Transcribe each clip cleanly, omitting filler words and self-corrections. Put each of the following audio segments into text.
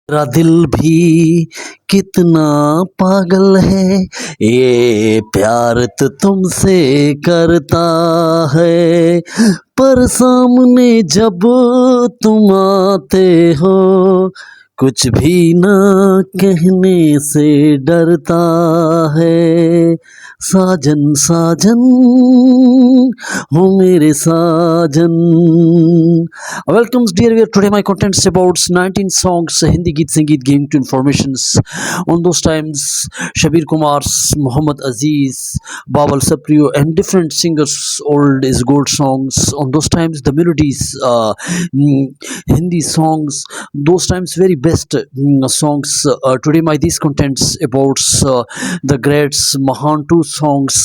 मेरा दिल भी कितना पागल है, ये प्यार तो तुमसे करता है, पर सामने जब तुम आते हो कुछ भी ना कहने से डरता है। साजन साजन हो मेरे साजन। Welcome dear viewer, today my contents about 19 songs, Hindi गीत संगीत giving to informations on those times Shabir Kumar's, Muhammad Aziz, Babal Saprio and different singers old is gold songs on those times, the melodies, Hindi songs, those times very best songs. Today my these contents about the greats Mahan two songs,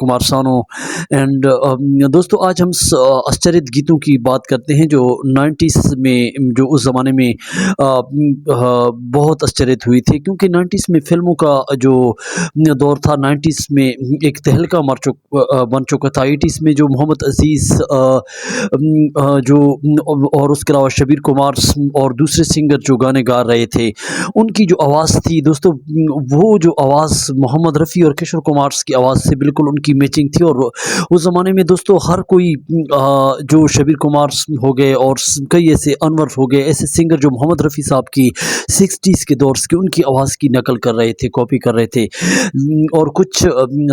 Kumar Sanu and दोस्तों आज हम आश्चर्यत गीतों की बात करते हैं जो 90s में, जो उस ज़माने में बहुत आश्चर्यत हुई थी, क्योंकि 90s में फ़िल्मों का जो दौर था, 90s में एक तहलका बन चुका था। 80s में जो मोहम्मद अज़ीज़ जो और उसके अलावा शबीर कुमार और दूसरे सिंगर जो गाने गा रहे थे, उनकी जो आवाज़ थी दोस्तों, वो जो आवाज़ मोहम्मद रफ़ी और किशोर कुमार की आवाज़ से बिल्कुल उनकी मैचिंग थी। और उस ज़माने में दोस्तों हर कोई जो शबीर कुमार हो गए और कई ऐसे अनवर हो गए, ऐसे सिंगर जो मोहम्मद रफ़ी साहब की 60s के दौर की उनकी आवाज़ की नकल कर रहे थे, कॉपी कर रहे थे। और कुछ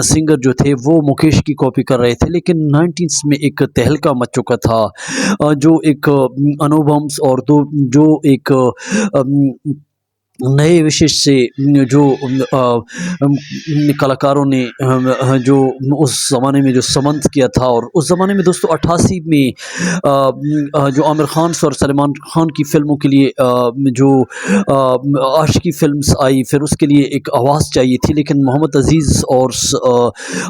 सिंगर जो थे वो मुकेश की कॉपी कर रहे थे, लेकिन 90s में एक तहलका मच चुका था। जो एक अनुभव और दो जो एक नए विशेष से जो कलाकारों ने जो उस ज़माने में जो समंत किया था। और उस ज़माने में दोस्तों 88 में जो आमिर खान और सलमान खान की फ़िल्मों के लिए जो आशिकी फ़िल्म्स आई, फिर उसके लिए एक आवाज़ चाहिए थी, लेकिन मोहम्मद अज़ीज़ और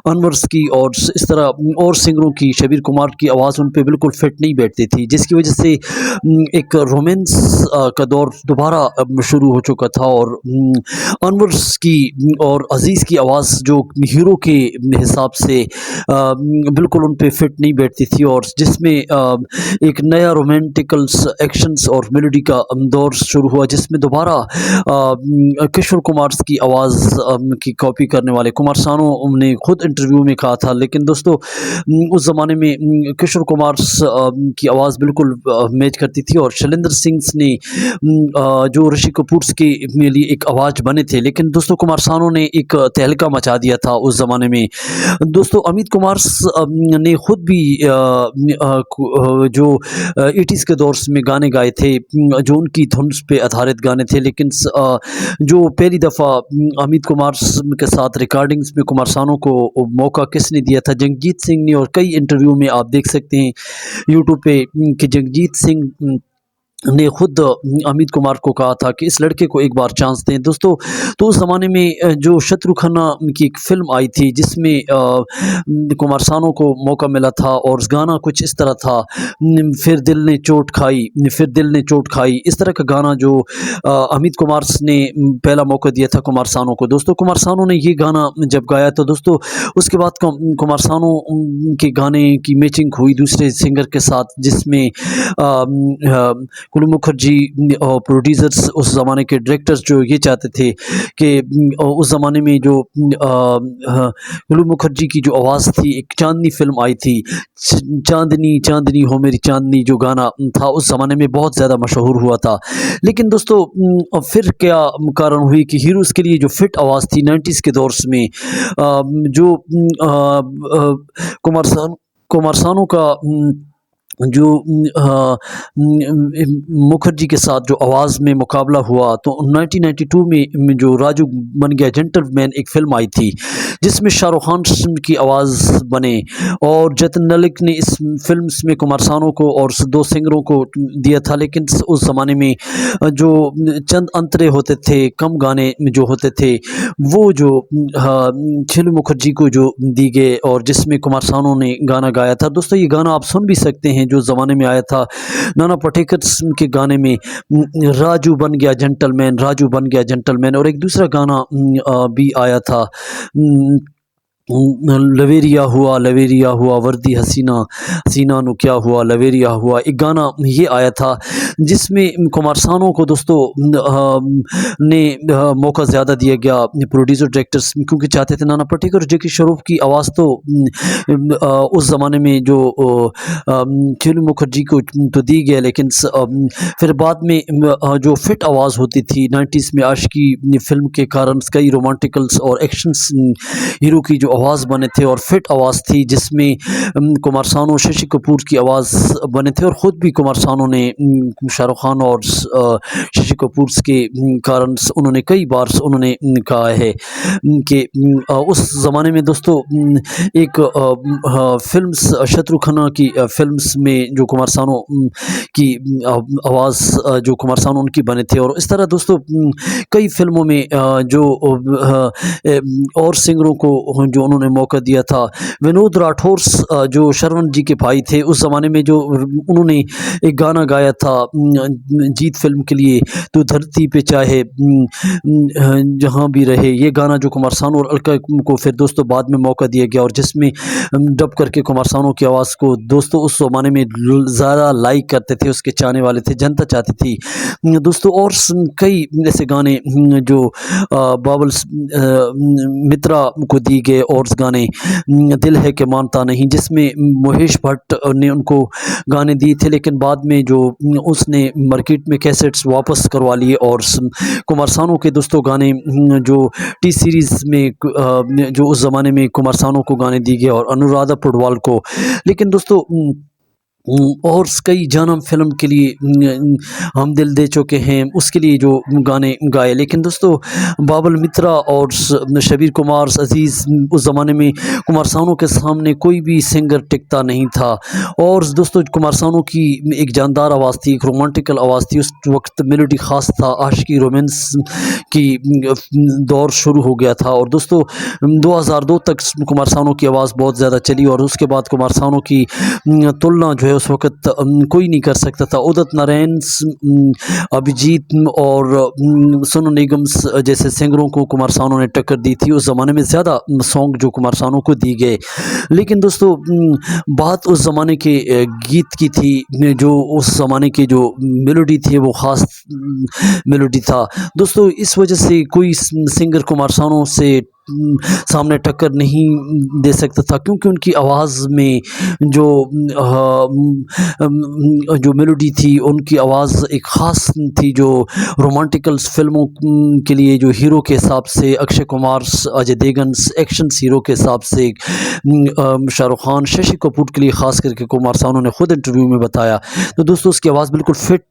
अनवर की और इस तरह और सिंगरों की, शबीर कुमार की आवाज़ उन पे बिल्कुल फिट नहीं बैठती थी, जिसकी वजह से एक रोमांस का दौर दोबारा शुरू हो चुका था। और अनवर की और अज़ीज़ की आवाज़ जो हीरो के हिसाब से बिल्कुल उन पे फिट नहीं बैठती थी, और जिसमें एक नया रोमांटिकल्स एक्शंस और मेलोडी का दौर शुरू हुआ, जिसमें दोबारा किशोर कुमार की आवाज़ की कॉपी करने वाले कुमार सानू ने खुद इंटरव्यू में कहा था। लेकिन दोस्तों उस ज़माने में किशोर कुमार की आवाज़ बिल्कुल मैच करती थी, और शैलेंद्र सिंह ने जो ऋषि कपूर के लिए एक आवाज़ बने थे, लेकिन दोस्तों कुमार सानू ने एक तहलका मचा दिया था उस ज़माने में। दोस्तों अमित कुमार ने खुद भी जो 80s के दौर में गाने गाए थे, जो उनकी धुन पे आधारित गाने थे, लेकिन जो पहली दफ़ा अमित कुमार के साथ रिकॉर्डिंग्स में कुमार सानू को मौका किसने दिया था? जगजीत सिंह ने। और कई इंटरव्यू में आप देख सकते हैं यूट्यूब पे कि जगजीत सिंह ने खुद अमित कुमार को कहा था कि इस लड़के को एक बार चांस दें। दोस्तों तो उस ज़माने में जो शत्रु खन्ना की एक फ़िल्म आई थी, जिसमें कुमार सानू को मौका मिला था, और गाना कुछ इस तरह था, फिर दिल ने चोट खाई, फिर दिल ने चोट खाई, इस तरह का गाना जो अमित कुमार ने पहला मौका दिया था कुमार सानू को। दोस्तों कुमार सानू ने ये गाना जब गाया तो दोस्तों उसके बाद कुमार सानू के गाने की मैचिंग हुई दूसरे सिंगर के साथ, जिसमें कुलू मुखर्जी और प्रोड्यूसर्स, उस ज़माने के डायरेक्टर्स जो ये चाहते थे कि उस ज़माने में जो कुलू मुखर्जी की जो आवाज़ थी, एक चांदनी फ़िल्म आई थी, चांदनी चांदनी हो मेरी चांदनी, जो गाना था उस ज़माने में बहुत ज़्यादा मशहूर हुआ था। लेकिन दोस्तों फिर क्या कारण हुई कि हीरोज़ के लिए जो फिट आवाज़ थी 90s के दौर में, जो कुमार सानू का जो मुखर्जी के साथ जो आवाज़ में मुकाबला हुआ, तो 1992 में जो राजू बन गया जेंटलमैन एक फ़िल्म आई थी, जिसमें शाहरुख खान की आवाज़ बने, और जतिन मलिक ने इस फ़िल्म में कुमार सानू को और दो सिंगरों को दिया था। लेकिन उस ज़माने में जो चंद अंतरे होते थे, कम गाने जो होते थे, वो जो छिलू मुखर्जी को जो दी गए, और जिसमें कुमार सानू ने गाना गाया था। दोस्तों ये गाना आप सुन भी सकते हैं, जो ज़माने में आया था नाना पाटेकर के गाने में, राजू बन गया जेंटलमैन, राजू बन गया जेंटलमैन। और एक दूसरा गाना भी आया था, लवेरिया हुआ वर्दी हसीना, हसीना नु क्या हुआ लवेरिया हुआ, एक गाना ये आया था जिसमें कुमार सानू को दोस्तों ने मौका ज़्यादा दिया गया प्रोड्यूसर डायरेक्टर्स, क्योंकि चाहते थे नाना पाटेकर और जैकी श्रॉफ की आवाज़ तो उस ज़माने में जो चिनू मुखर्जी को तो दी गया, लेकिन फिर बाद में जो फिट आवाज़ होती थी 90s में आशिकी फ़िल्म के कारण कई रोमांटिकल्स और एक्शंस हीरो की जो आवाज़ बने थे और फिट आवाज़ थी, जिसमें कुमार सानू, शशि कपूर की आवाज़ बने थे और ख़ुद भी कुमार सानू ने शाहरुख खान और शशि कपूर के कारण उन्होंने कई बार उन्होंने कहा है कि उस ज़माने में दोस्तों एक फ़िल्म्स शत्रुघ्न की फ़िल्म्स में जो कुमार सानू की आवाज़ जो कुमार सानू उनकी बने थे, और इस तरह दोस्तों कई फ़िल्मों में जो और सिंगरों को जो उन्होंने मौका दिया था। विनोद राठौर जो शरवण जी के भाई थे, उस ज़माने में जो उन्होंने एक गाना गाया था जीत फ़िल्म के लिए, तो धरती पे चाहे जहाँ भी रहे, ये गाना जो कुमार सानू और अलका को फिर दोस्तों बाद में मौका दिया गया, और जिसमें डब करके कुमार सानू की आवाज़ को दोस्तों उस ज़माने में ज़्यादा लाइक करते थे, उसके चाहने वाले थे, जनता चाहती थी दोस्तों। और कई ऐसे गाने जो बाबुल मित्रा को दी गए, और उस गाने दिल है कि मानता नहीं, जिसमें महेश भट्ट ने उनको गाने दिए थे, लेकिन बाद में जो उसने मार्केट में कैसेट्स वापस करवा लिए, और कुमार सानू के दोस्तों गाने जो टी सीरीज़ में जो उस ज़माने में कुमार सानू को गाने दिए गए और अनुराधा पौडवाल को, लेकिन दोस्तों और कई जन्म फ़िल्म के लिए हम दिल दे चुके हैं, उसके लिए जो गाने गाए, लेकिन दोस्तों बाबुल मित्रा और शबीर कुमार अज़ीज़, उस ज़माने में कुमार सानू के सामने कोई भी सिंगर टिकता नहीं था। और दोस्तों कुमार सानू की एक जानदार आवाज़ थी, एक रोमांटिकल आवाज़ थी, उस वक्त मेलोडी ख़ास था, आशिकी रोमांस की दौर शुरू हो गया था, और दोस्तों 2002 तक कुमार सानू की आवाज़ बहुत ज़्यादा चली, और उसके बाद कुमार सानू की तुलना जो है उस वक़्त कोई नहीं कर सकता था। उदित नारायण, अभिजीत और सोनू निगम जैसे सिंगरों को कुमार सानू ने टक्कर दी थी। उस ज़माने में ज़्यादा सॉन्ग जो कुमार सानू को दिए गए, लेकिन दोस्तों बात उस ज़माने के गीत की थी, जो उस ज़माने की जो मेलोडी थी वो ख़ास मेलोडी था दोस्तों। इस वजह से कोई सिंगर कुमार सानू से सामने टक्कर नहीं दे सकता था, क्योंकि उनकी आवाज़ में जो मेलोडी थी, उनकी आवाज़ एक ख़ास थी, जो रोमांटिकल्स फ़िल्मों के लिए जो हीरो के हिसाब से अक्षय कुमार, अजय देवगन एक्शन हीरो के हिसाब से शाहरुख खान, शशि कपूर के लिए ख़ास करके कुमार सानू ने खुद इंटरव्यू में बताया। तो दोस्तों उसकी आवाज़ बिल्कुल फिट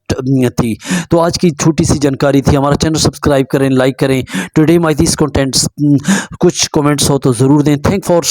थी। तो आज की छोटी सी जानकारी थी। हमारा चैनल सब्सक्राइब करें, लाइक करें। टुडे माय दिस कंटेंट्स कुछ कमेंट्स हो तो ज़रूर दें। Thank for